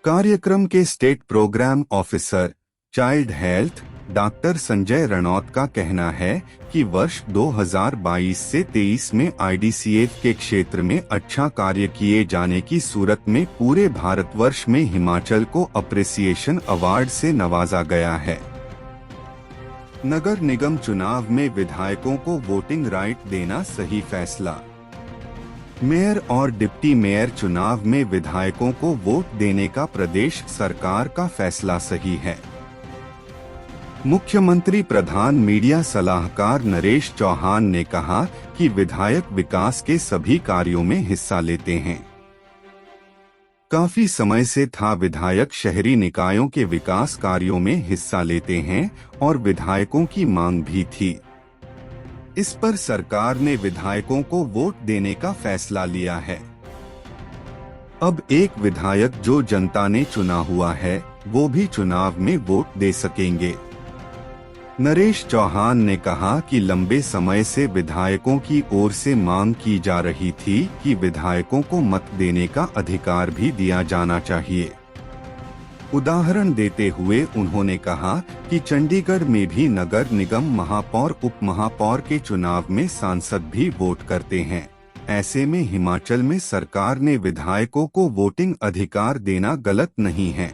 कार्यक्रम के state programme officer child health doctor Sanjay Ranaut का कहना है कि वर्ष 2022 से 23 में IDCF के क्षेत्र में अच्छा कार्य किए जाने की सूरत में पूरे भारतवर्ष में हिमाचल को अप्रिसिएशन अवार्ड से नवाजा गया है। नगर निगम चुनाव में विधायकों को वोटिंग राइट देना सही फैसला। मेयर और डिप्टी मेयर चुनाव में विधायकों को वोट देने का प्रदेश सरकार का फैसला सही है। मुख्यमंत्री प्रधान मीडिया सलाहकार नरेश चौहान ने कहा कि विधायक विकास के सभी कार्यों में हिस्सा लेते हैं। काफी समय से था विधायक शहरी निकायों के विकास कार्यों में हिस्सा लेते हैं और विधायकों की मांग भी थी। इस पर सरकार ने विधायकों को वोट देने का फैसला लिया है। अब एक विधायक जो जनता ने चुना हुआ है वो भी चुनाव में वोट दे सकेंगे। नरेश चौहान ने कहा कि लंबे समय से विधायकों की ओर से मांग की जा रही थी कि विधायकों को मत देने का अधिकार भी दिया जाना चाहिए। उदाहरण देते हुए उन्होंने कहा कि चंडीगढ़ में भी नगर निगम महापौर उप महापौर के चुनाव में सांसद भी वोट करते हैं। ऐसे में हिमाचल में सरकार ने विधायकों को वोटिंग अधिकार देना गलत नहीं है।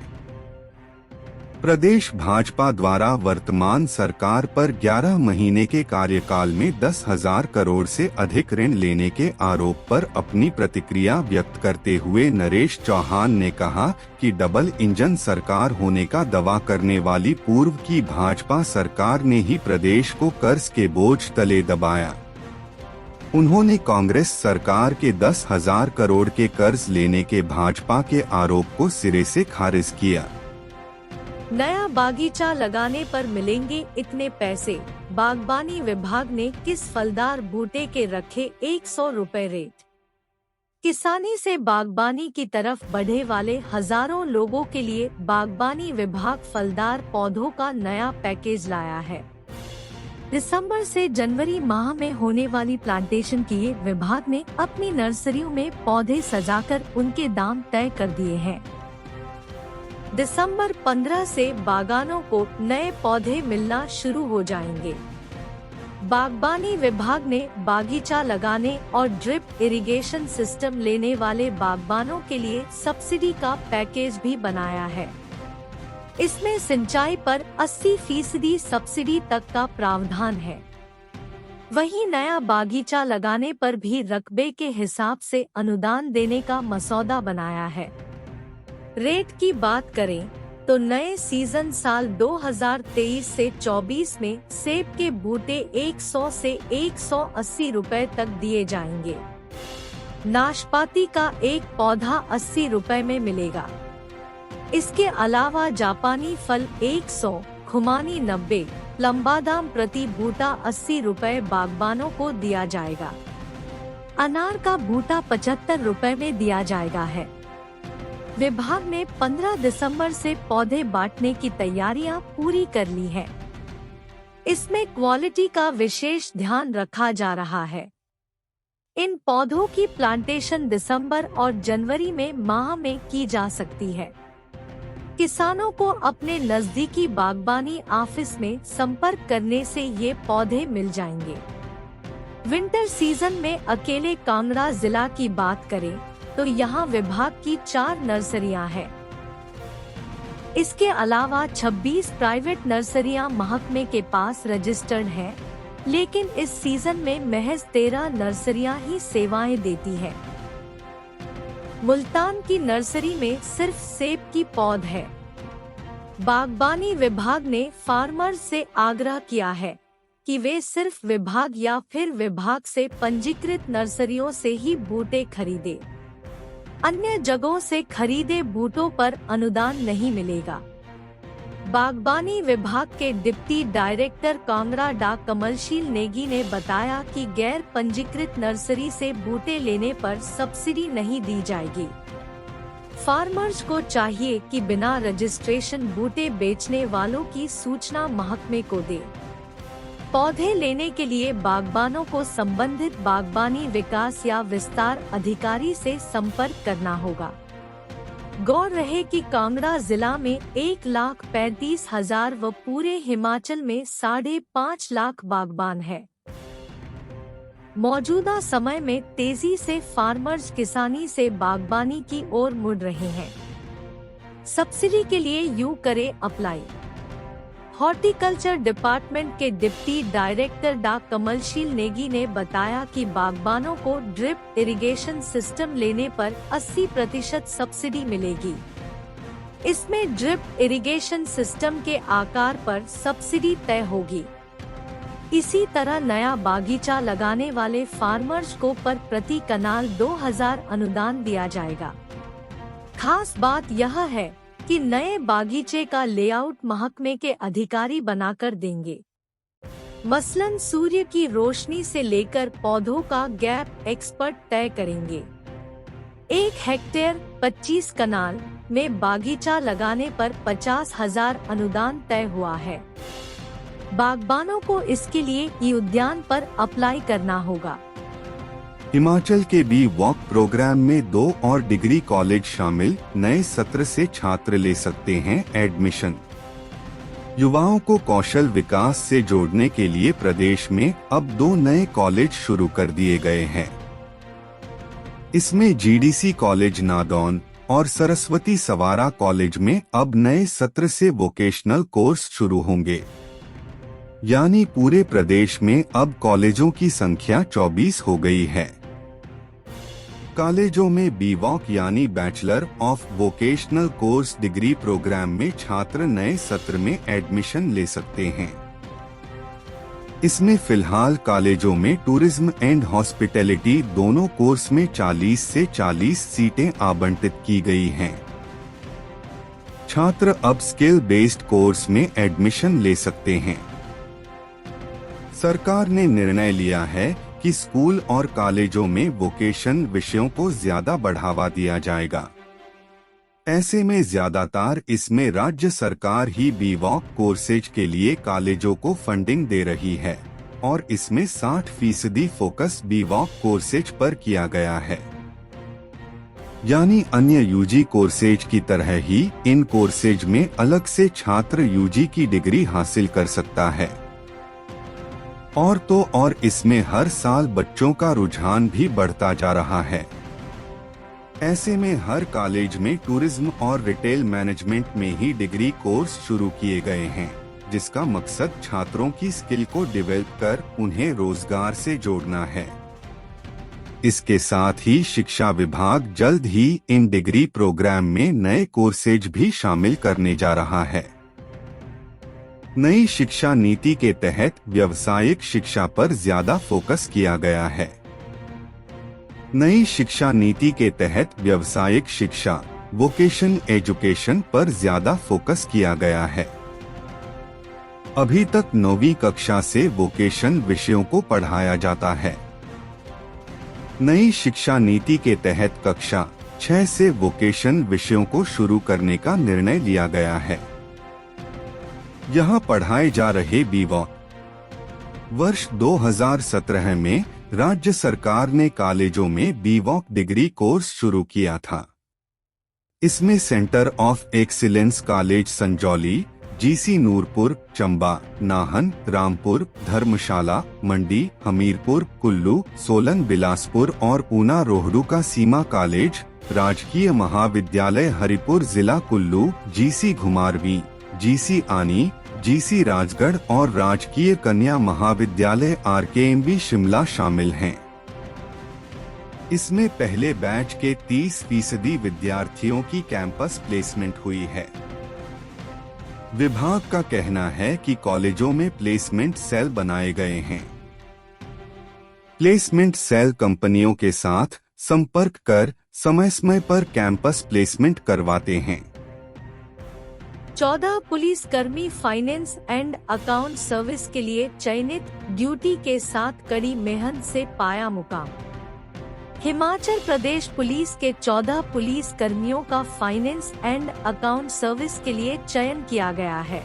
प्रदेश भाजपा द्वारा वर्तमान सरकार पर 11 महीने के कार्यकाल में 10,000 करोड़ से अधिक ऋण लेने के आरोप पर अपनी प्रतिक्रिया व्यक्त करते हुए नरेश चौहान ने कहा कि डबल इंजन सरकार होने का दावा करने वाली पूर्व की भाजपा सरकार ने ही प्रदेश को कर्ज के बोझ तले दबाया। उन्होंने कांग्रेस सरकार के 10,000 करोड़ के कर्ज लेने के भाजपा के आरोप को सिरे से खारिज किया। नया बागीचा लगाने पर मिलेंगे इतने पैसे, बागबानी विभाग ने किस फलदार बूटे के रखे 100 रुपए रेट। किसानी से बागबानी की तरफ बढ़े वाले हजारों लोगों के लिए बागबानी विभाग फलदार पौधों का नया पैकेज लाया है। दिसंबर से जनवरी माह में होने वाली प्लांटेशन के लिए विभाग ने अपनी नर्सरियों में पौधे सजाकर उनके दाम तय कर दिए हैं। दिसंबर 15 से बागानों को नए पौधे मिलना शुरू हो जाएंगे। बागबानी विभाग ने बागीचा लगाने और ड्रिप इरिगेशन सिस्टम लेने वाले बागबानों के लिए सब्सिडी का पैकेज भी बनाया है। इसमें सिंचाई पर 80% सब्सिडी तक का प्रावधान है। वहीं नया बागीचा लगाने पर भी रकबे के हिसाब से अनुदान देने का मसौदा बनाया है। रेट की बात करें तो नए सीजन साल 2023 से 24 में सेब के बूटे 100 से 180 रुपए तक दिए जाएंगे। नाशपाती का एक पौधा 80 रुपए में मिलेगा। इसके अलावा जापानी फल 100, खुमानी 90, लंबादाम प्रति बूटा 80 रुपए बागबानों को दिया जाएगा। अनार का बूटा 75 रुपए में दिया जाएगा है। विभाग ने 15 दिसंबर से पौधे बांटने की तैयारियां पूरी कर ली है। इसमें क्वालिटी का विशेष ध्यान रखा जा रहा है। इन पौधों की प्लांटेशन दिसंबर और जनवरी में माह में की जा सकती है। किसानों को अपने नजदीकी बागबानी ऑफिस में संपर्क करने से ये पौधे मिल जाएंगे। विंटर सीजन में अकेले कांगड़ा जिला की बात करें तो यहाँ विभाग की 4 नर्सरियाँ हैं। इसके अलावा 26 प्राइवेट नर्सरियाँ महकमे के पास रजिस्टर्ड हैं, लेकिन इस सीजन में महज 13 नर्सरियाँ ही सेवाएं देती हैं। मुल्तान की नर्सरी में सिर्फ सेब की पौध है। बागबानी विभाग ने फार्मर से आग्रह किया है कि वे सिर्फ विभाग या फिर विभाग से पंजीकृत नर्सरियों से ही बूटे खरीदे। अन्य जगहों से खरीदे बूटों पर अनुदान नहीं मिलेगा। बागबानी विभाग के डिप्टी डायरेक्टर कांगड़ा डा कमलशील नेगी ने बताया कि गैर पंजीकृत नर्सरी से बूटे लेने पर सब्सिडी नहीं दी जाएगी। फार्मर्स को चाहिए कि बिना रजिस्ट्रेशन बूटे बेचने वालों की सूचना महकमे को दे। पौधे लेने के लिए बागबानों को संबंधित बागबानी विकास या विस्तार अधिकारी से संपर्क करना होगा। गौर रहे कि कांगड़ा जिला में 1,35,000 व पूरे हिमाचल में 5.5 लाख बागबान है। मौजूदा समय में तेजी से फार्मर्स किसानी से बागबानी की ओर मुड़ रहे हैं। सब्सिडी के लिए यूं करे अप्लाई। हॉर्टिकल्चर डिपार्टमेंट के डिप्टी डायरेक्टर डा कमलशील नेगी ने बताया कि बागबानों को ड्रिप इरिगेशन सिस्टम लेने पर 80% सब्सिडी मिलेगी। इसमें ड्रिप इरिगेशन सिस्टम के आकार पर सब्सिडी तय होगी। इसी तरह नया बागीचा लगाने वाले फार्मर्स को पर प्रति कनाल 2,000 अनुदान दिया जाएगा। खास बात यह है कि नए बागीचे का लेआउट महकमे के अधिकारी बनाकर देंगे। मसलन सूर्य की रोशनी से लेकर पौधों का गैप एक्सपर्ट तय करेंगे। 1 हेक्टेयर 25 कनाल में बागीचा लगाने पर 50,000 अनुदान तय हुआ है। बागबानों को इसके लिए ई उद्यान पर अप्लाई करना होगा। हिमाचल के बी वॉक प्रोग्राम में 2 और डिग्री कॉलेज शामिल, नए सत्र से छात्र ले सकते हैं एडमिशन। युवाओं को कौशल विकास से जोड़ने के लिए प्रदेश में अब 2 नए कॉलेज शुरू कर दिए गए हैं। इसमें जीडीसी कॉलेज नादौन और सरस्वती सवारा कॉलेज में अब नए सत्र से वोकेशनल कोर्स शुरू होंगे। यानी पूरे प्रदेश में अब कॉलेजों की संख्या 24 हो गई है। कॉलेजों में बीवॉक यानी bachelor of vocational course degree programme में छात्र नए सत्र में एडमिशन ले सकते हैं। इसमें फिलहाल कॉलेजों में टूरिज्म एंड हॉस्पिटैलिटी दोनों कोर्स में 40 से 40 सीटें आवंटित की गई हैं। छात्र अब स्किल बेस्ड कोर्स में एडमिशन ले सकते हैं। सरकार ने निर्णय लिया है कि स्कूल और कॉलेजों में वोकेशन विषयों को ज्यादा बढ़ावा दिया जाएगा। ऐसे में ज्यादातर इसमें राज्य सरकार ही बीवॉक कोर्सेज के लिए कॉलेजों को फंडिंग दे रही है और इसमें 60% फोकस बीवॉक कोर्सेज पर किया गया है। यानी अन्य यूजी कोर्सेज की तरह ही इन कोर्सेज में अलग से छात्र यूजी की डिग्री हासिल कर सकता है। और तो और इसमें हर साल बच्चों का रुझान भी बढ़ता जा रहा है। ऐसे में हर कॉलेज में टूरिज्म और रिटेल मैनेजमेंट में ही डिग्री कोर्स शुरू किए गए हैं, जिसका मकसद छात्रों की स्किल को डेवलप कर उन्हें रोजगार से जोड़ना है। इसके साथ ही शिक्षा विभाग जल्द ही इन डिग्री प्रोग्राम में नए कोर्सेज भी शामिल करने जा रहा है। नई शिक्षा नीति के तहत व्यावसायिक शिक्षा पर ज्यादा फोकस किया गया है। नई शिक्षा नीति के तहत व्यावसायिक शिक्षा वोकेशन एजुकेशन पर ज्यादा फोकस किया गया है। अभी तक 9वीं कक्षा से वोकेशन विषयों को पढ़ाया जाता है। नई शिक्षा नीति के तहत कक्षा 6 से वोकेशन विषयों को शुरू करने का निर्णय लिया गया है। यहाँ पढ़ाए जा रहे बीवॉक वर्ष 2017 में राज्य सरकार ने कॉलेजों में बीवॉक डिग्री कोर्स शुरू किया था। इसमें centre of excellence college Sanjauli, GC Nurpur, Chamba, Nahan, Rampur, Dharamshala, Mandi, Hamirpur, Kullu, Solan, Bilaspur और ऊना रोहडू का सीमा कॉलेज, राजकीय महाविद्यालय हरिपुर जिला कुल्लू, जीसी घुमारवीं, जीसी आनी, जीसी राजगढ़ और राजकीय कन्या महाविद्यालय आरकेएमवी शिमला शामिल हैं। इसमें पहले बैच के 30% विद्यार्थियों की कैंपस प्लेसमेंट हुई है। विभाग का कहना है कि कॉलेजों में प्लेसमेंट सेल बनाए गए हैं। प्लेसमेंट सेल कंपनियों के साथ संपर्क कर समय समय पर कैंपस प्लेसमेंट करवाते हैं। 14 पुलिस कर्मी फाइनेंस एंड अकाउंट सर्विस के लिए चयनित, ड्यूटी के साथ कड़ी मेहनत से पाया मुकाम। हिमाचल प्रदेश पुलिस के 14 पुलिस कर्मियों का फाइनेंस एंड अकाउंट सर्विस के लिए चयन किया गया है।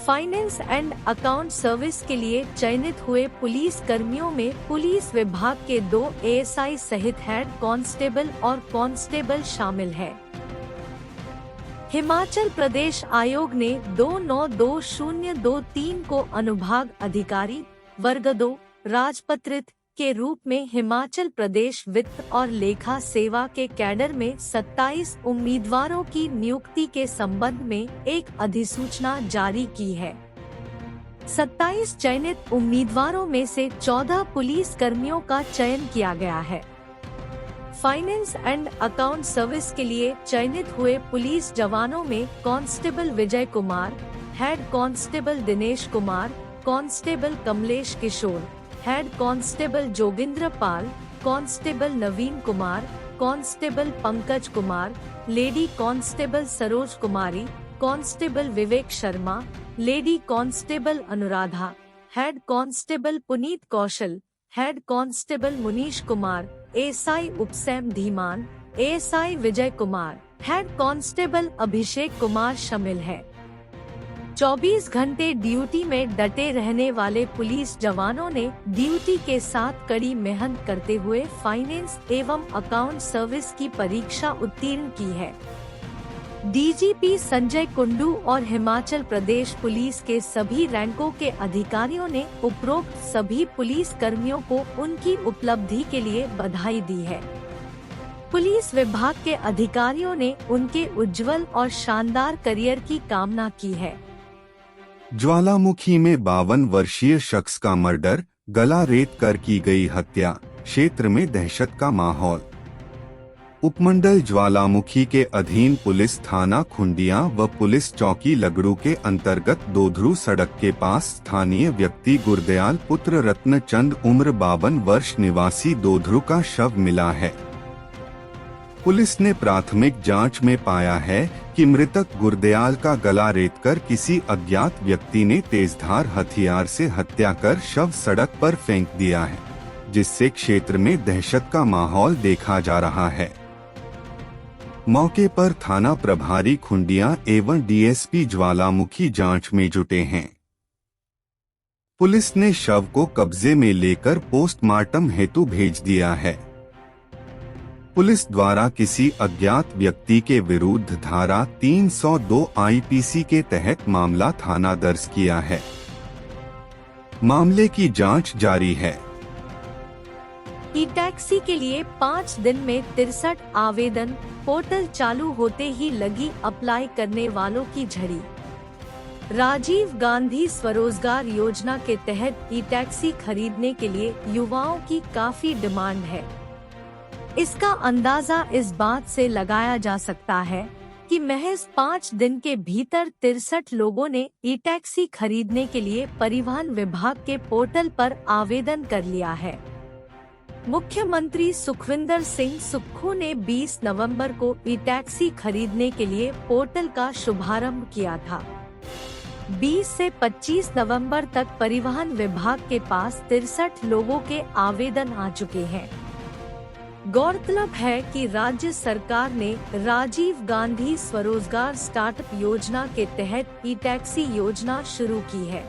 फाइनेंस एंड अकाउंट सर्विस के लिए चयनित हुए पुलिस कर्मियों में पुलिस विभाग के 2 एएसआई सहित हेड कांस्टेबल और कांस्टेबल शामिल है। हिमाचल प्रदेश आयोग ने 292023 को अनुभाग अधिकारी वर्ग 2 राजपत्रित के रूप में हिमाचल प्रदेश वित्त और लेखा सेवा के कैडर में 27 उम्मीदवारों की नियुक्ति के संबंध में एक अधिसूचना जारी की है। 27 चयनित उम्मीदवारों में से 14 पुलिस कर्मियों का चयन किया गया है। फाइनेंस एंड अकाउंट सर्विस के लिए चयनित हुए पुलिस जवानों में constable Vijay Kumar, head constable Dinesh Kumar, constable Kamlesh Kishore, head constable Joginder Pal, constable Naveen Kumar, constable Pankaj Kumar, lady constable Saroj Kumari, constable Vivek Sharma, lady constable Anuradha, head constable Puneet Kaushal, head constable Munish Kumar, ASI उपसैम Dhiman, ASI Vijay Kumar, head constable Abhishek Kumar शामिल है। 24 घंटे ड्यूटी में डटे रहने वाले पुलिस जवानों ने ड्यूटी के साथ कड़ी मेहनत करते हुए फाइनेंस एवं अकाउंट सर्विस की परीक्षा उत्तीर्ण की है। डीजीपी संजय कुंडू और हिमाचल प्रदेश पुलिस के सभी रैंकों के अधिकारियों ने उपरोक्त सभी पुलिस कर्मियों को उनकी उपलब्धि के लिए बधाई दी है। पुलिस विभाग के अधिकारियों ने उनके उज्जवल और शानदार करियर की कामना की है। ज्वालामुखी में 52 वर्षीय शख्स का मर्डर, गला रेत कर की गई हत्या, क्षेत्र में दहशत का माहौल। उपमंडल ज्वालामुखी के अधीन पुलिस थाना खुंडिया व पुलिस चौकी लगड़ू के अंतर्गत दोधरू सड़क के पास स्थानीय व्यक्ति गुरदयाल पुत्र रत्नचंद उम्र 52 वर्ष निवासी दोधरू का शव मिला है। पुलिस ने प्राथमिक जांच में पाया है कि मृतक गुरदयाल का गला रेतकर किसी अज्ञात व्यक्ति ने तेजधार हथियार से हत्या कर शव सड़क पर फेंक दिया है, जिससे क्षेत्र में दहशत का माहौल देखा जा रहा है। मौके पर थाना प्रभारी खुंडिया एवं डीएसपी ज्वालामुखी जांच में जुटे हैं। पुलिस ने शव को कब्जे में लेकर पोस्टमार्टम हेतु भेज दिया है। पुलिस द्वारा किसी अज्ञात व्यक्ति के विरुद्ध धारा 302 आईपीसी के तहत मामला थाना दर्ज किया है। मामले की जांच जारी है। ई टैक्सी के लिए 5 दिन में 63 आवेदन, पोर्टल चालू होते ही लगी अप्लाई करने वालों की झड़ी। राजीव गांधी स्वरोजगार योजना के तहत ई टैक्सी खरीदने के लिए युवाओं की काफी डिमांड है। इसका अंदाजा इस बात से लगाया जा सकता है कि महज 5 दिन के भीतर 63 लोगों ने ई टैक्सी खरीदने के लिए परिवहन विभाग के पोर्टल पर आवेदन कर लिया है। मुख्यमंत्री सुखविंदर सिंह सुक्खू ने 20 नवंबर को ई टैक्सी खरीदने के लिए पोर्टल का शुभारंभ किया था। 20 से 25 नवंबर तक परिवहन विभाग के पास 63 लोगों के आवेदन आ चुके हैं। गौरतलब है कि राज्य सरकार ने राजीव गांधी स्वरोजगार स्टार्टअप योजना के तहत ई टैक्सी योजना शुरू की है।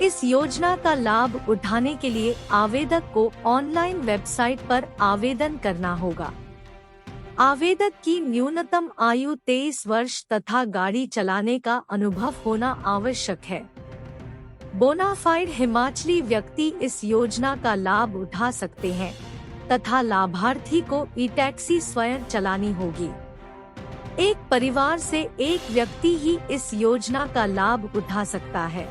इस योजना का लाभ उठाने के लिए आवेदक को ऑनलाइन वेबसाइट पर आवेदन करना होगा। आवेदक की न्यूनतम आयु 23 वर्ष तथा गाड़ी चलाने का अनुभव होना आवश्यक है। बोनाफाइड हिमाचली व्यक्ति इस योजना का लाभ उठा सकते हैं तथा लाभार्थी को ई टैक्सी स्वयं चलानी होगी। एक परिवार से एक व्यक्ति ही इस योजना का लाभ उठा सकता है।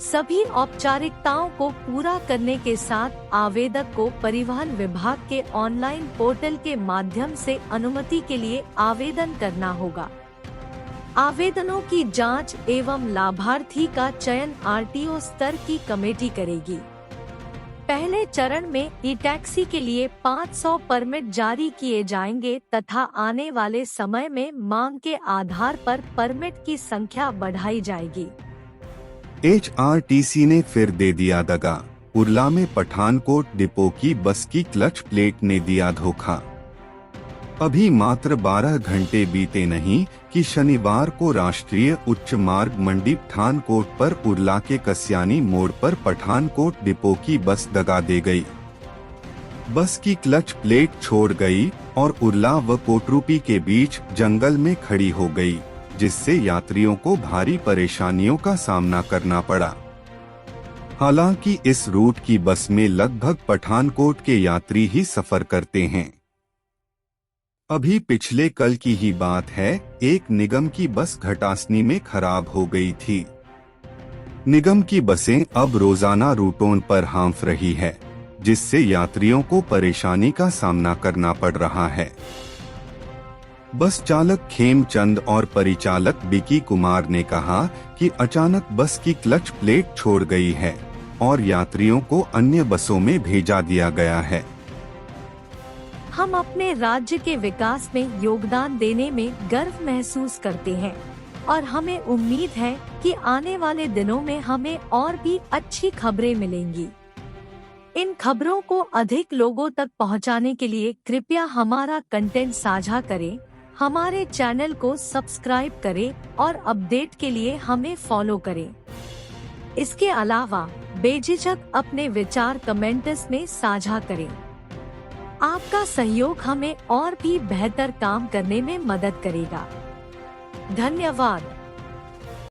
सभी औपचारिकताओं को पूरा करने के साथ आवेदक को परिवहन विभाग के ऑनलाइन पोर्टल के माध्यम से अनुमति के लिए आवेदन करना होगा। आवेदनों की जांच एवं लाभार्थी का चयन आरटीओ स्तर की कमेटी करेगी। पहले चरण में ई टैक्सी के लिए 500 परमिट जारी किए जाएंगे तथा आने वाले समय में मांग के आधार पर परमिट की संख्या बढ़ाई जाएगी। HRTC ने फिर दे दिया दगा। उरला में पठानकोट डिपो की बस की क्लच प्लेट ने दिया धोखा। अभी मात्र 12 घंटे बीते नहीं कि शनिवार को राष्ट्रीय उच्च मार्ग मंडी पठानकोट पर उरला के कस्यानी मोड़ पर पठानकोट डिपो की बस दगा दे गई। बस की क्लच प्लेट छोड़ गई और उरला व कोटरूपी के बीच जंगल में खड़ी हो गई, जिससे यात्रियों को भारी परेशानियों का सामना करना पड़ा। हालांकि इस रूट की बस में लगभग पठानकोट के यात्री ही सफर करते हैं। अभी पिछले कल की ही बात है, एक निगम की बस घटासनी में खराब हो गई थी। निगम की बसें अब रोजाना रूटों पर हांफ रही है, जिससे यात्रियों को परेशानी का सामना करना पड़ रहा है। बस चालक खेमचंद और परिचालक बिकी कुमार ने कहा कि अचानक बस की क्लच प्लेट छोड़ गई है और यात्रियों को अन्य बसों में भेजा दिया गया है। हम अपने राज्य के विकास में योगदान देने में गर्व महसूस करते हैं और हमें उम्मीद है कि आने वाले दिनों में हमें और भी अच्छी खबरें मिलेंगी। इन खबरों को अधिक लोगों तक पहुंचाने के लिए कृपया हमारा कंटेंट साझा करें, हमारे चैनल को सब्सक्राइब करें और अपडेट के लिए हमें फॉलो करें। इसके अलावा बेझिझक अपने विचार कमेंट्स में साझा करें। आपका सहयोग हमें और भी बेहतर काम करने में मदद करेगा। धन्यवाद।